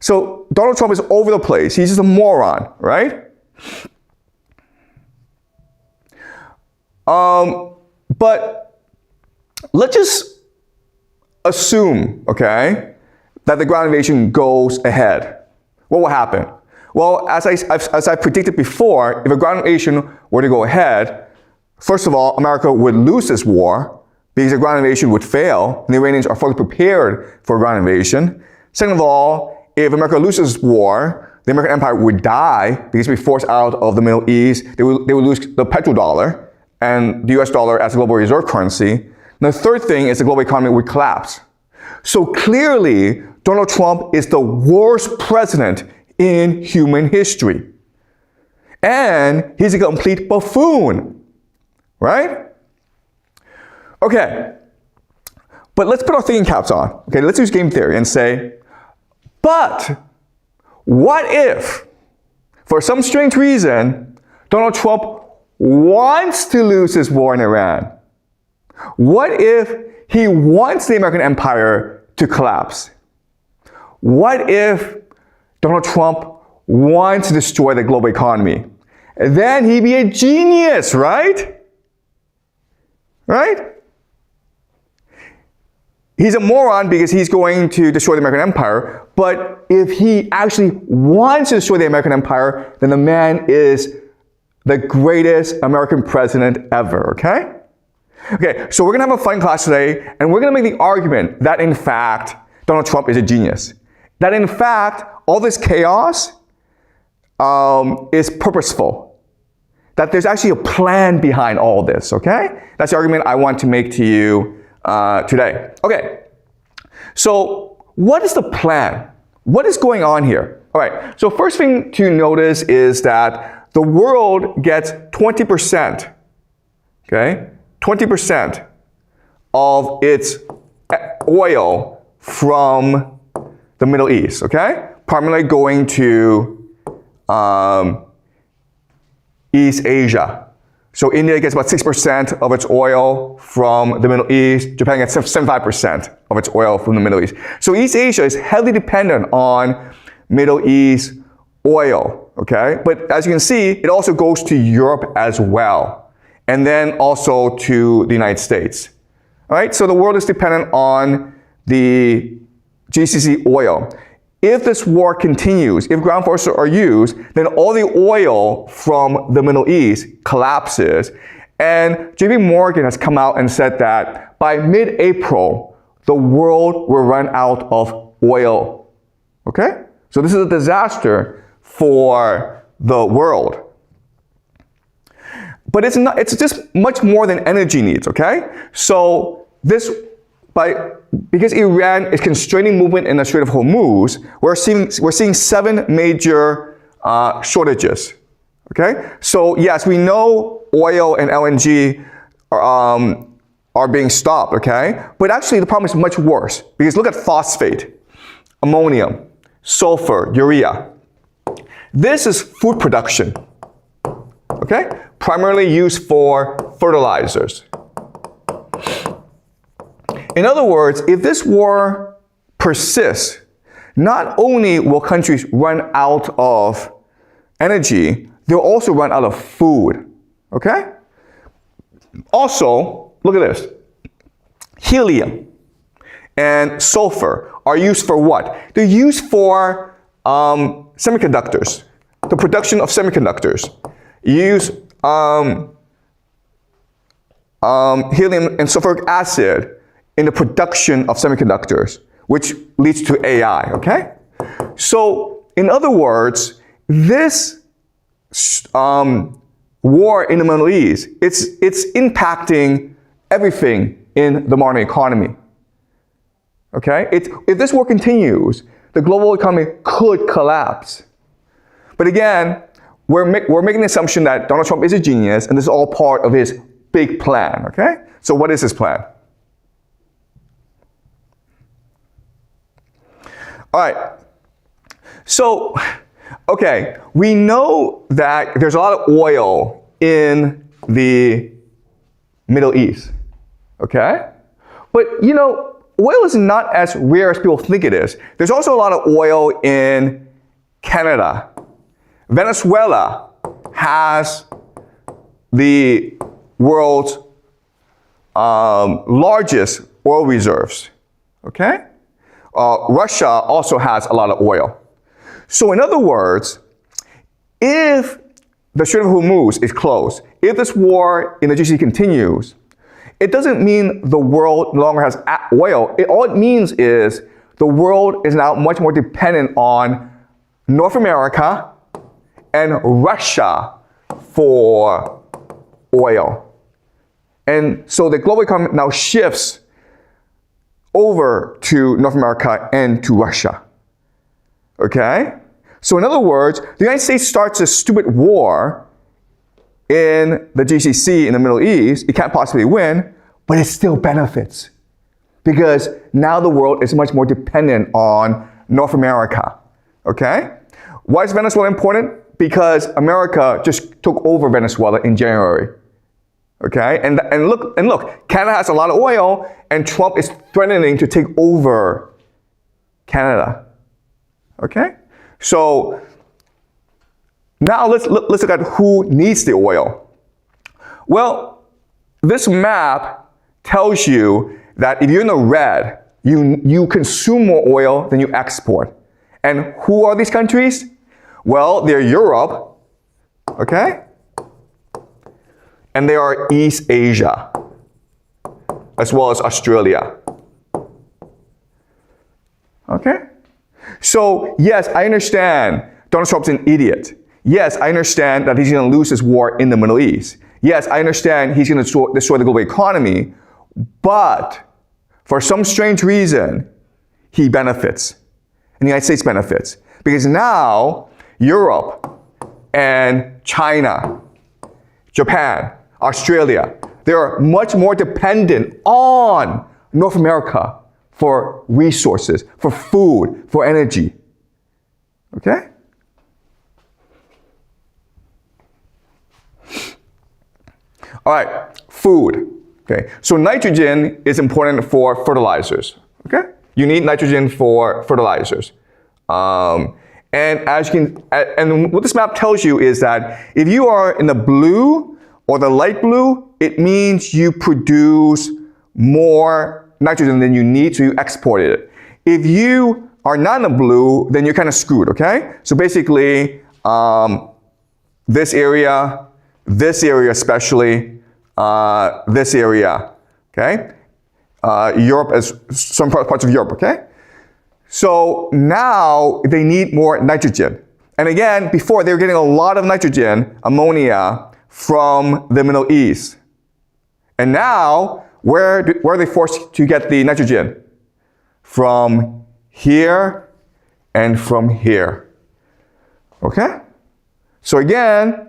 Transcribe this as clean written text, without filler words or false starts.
So Donald Trump is over the place. He's just a moron, right? But let's just assume, okay, that the ground invasion goes ahead. What will happen? Well, as I predicted before, if a ground invasion were to go ahead, first of all, America would lose this war because the ground invasion would fail, and the Iranians are fully prepared for a ground invasion. Second of all, if America loses this war, the American empire would die because it would be forced out of the Middle East. They would lose the petrodollar and the US dollar as a global reserve currency. And the third thing is the global economy would collapse. So clearly, Donald Trump is the worst president in human history. And he's a complete buffoon, right? Okay, but let's put our thinking caps on. Okay, let's use game theory and say, but what if, for some strange reason, Donald Trump wants to lose this war in Iran? What if he wants the American empire to collapse? What if Donald Trump wants to destroy the global economy? And then he'd be a genius, right? Right? He's a moron because he's going to destroy the American empire, but if he actually wants to destroy the American empire, then the man is the greatest American president ever, okay? Okay, so we're gonna have a fun class today, and we're gonna make the argument that in fact, Donald Trump is a genius. That in fact, all this chaos is purposeful. That there's actually a plan behind all this, okay? That's the argument I want to make to you today. Okay, so what is the plan? What is going on here? All right, so first thing to notice is that the world gets 20%, okay? 20% of its oil from the Middle East, okay? Primarily going to East Asia. So India gets about 6% of its oil from the Middle East. Japan gets 75% of its oil from the Middle East. So East Asia is heavily dependent on Middle East oil, okay? But as you can see, it also goes to Europe as well, and then also to the United States. All right, so the world is dependent on the GCC oil. If this war continues, if ground forces are used, then all the oil from the Middle East collapses. And JP Morgan has come out and said that by mid-April, the world will run out of oil. Okay? So this is a disaster for the world. But it's just much more than energy needs, okay? So because Iran is constraining movement in the Strait of Hormuz, we're seeing 7 major shortages. Okay, so yes, we know oil and LNG are being stopped. Okay, but actually the problem is much worse because look at phosphate, ammonium, sulfur, urea. This is food production. Okay, primarily used for fertilizers. In other words, if this war persists, not only will countries run out of energy, they'll also run out of food, okay? Also, look at this. Helium and sulfur are used for what? They're used for semiconductors, the production of semiconductors. You use helium and sulfuric acid in the production of semiconductors, which leads to AI, okay? So, in other words, this war in the Middle East, it's impacting everything in the modern economy, okay? If this war continues, the global economy could collapse. But again, we're making the assumption that Donald Trump is a genius, and this is all part of his big plan, okay? So what is his plan? All right, so, okay, we know that there's a lot of oil in the Middle East, okay? But, you know, oil is not as rare as people think it is. There's also a lot of oil in Canada. Venezuela has the world's largest oil reserves. Okay? Russia also has a lot of oil. So in other words, if the Strait of Hormuz is closed, if this war in the GCC continues, it doesn't mean the world no longer has oil. All it means is the world is now much more dependent on North America and Russia for oil. And so the global economy now shifts over to North America and to Russia. Okay? So in other words, the United States starts a stupid war in the GCC in the Middle East. It can't possibly win, but it still benefits because now the world is much more dependent on North America. Okay? Why is Venezuela important? Because America just took over Venezuela in January. Okay? And look, Canada has a lot of oil, and Trump is threatening to take over Canada. Okay? So now let's look at who needs the oil. Well, this map tells you that if you're in the red, you consume more oil than you export. And who are these countries? Well, they're Europe, okay? And they are East Asia, as well as Australia. Okay? So, yes, I understand Donald Trump's an idiot. Yes, I understand that he's going to lose this war in the Middle East. Yes, I understand he's going to destroy the global economy. But for some strange reason, he benefits. And the United States benefits. Because now, Europe and China, Japan, Australia, they're much more dependent on North America for resources, for food, for energy. Okay? All right, food. Okay, so nitrogen is important for fertilizers. Okay? You need nitrogen for fertilizers. And as you can, and what this map tells you is that if you are in the blue or the light blue, it means you produce more nitrogen than you need, so you export it. If you are not in the blue, then you're kind of screwed, okay? So basically, this area especially, this area, okay? Europe, as some parts of Europe, okay? So now they need more nitrogen. And again, before they were getting a lot of nitrogen, ammonia, from the Middle East. And now, where are they forced to get the nitrogen? From here and from here. Okay? So again,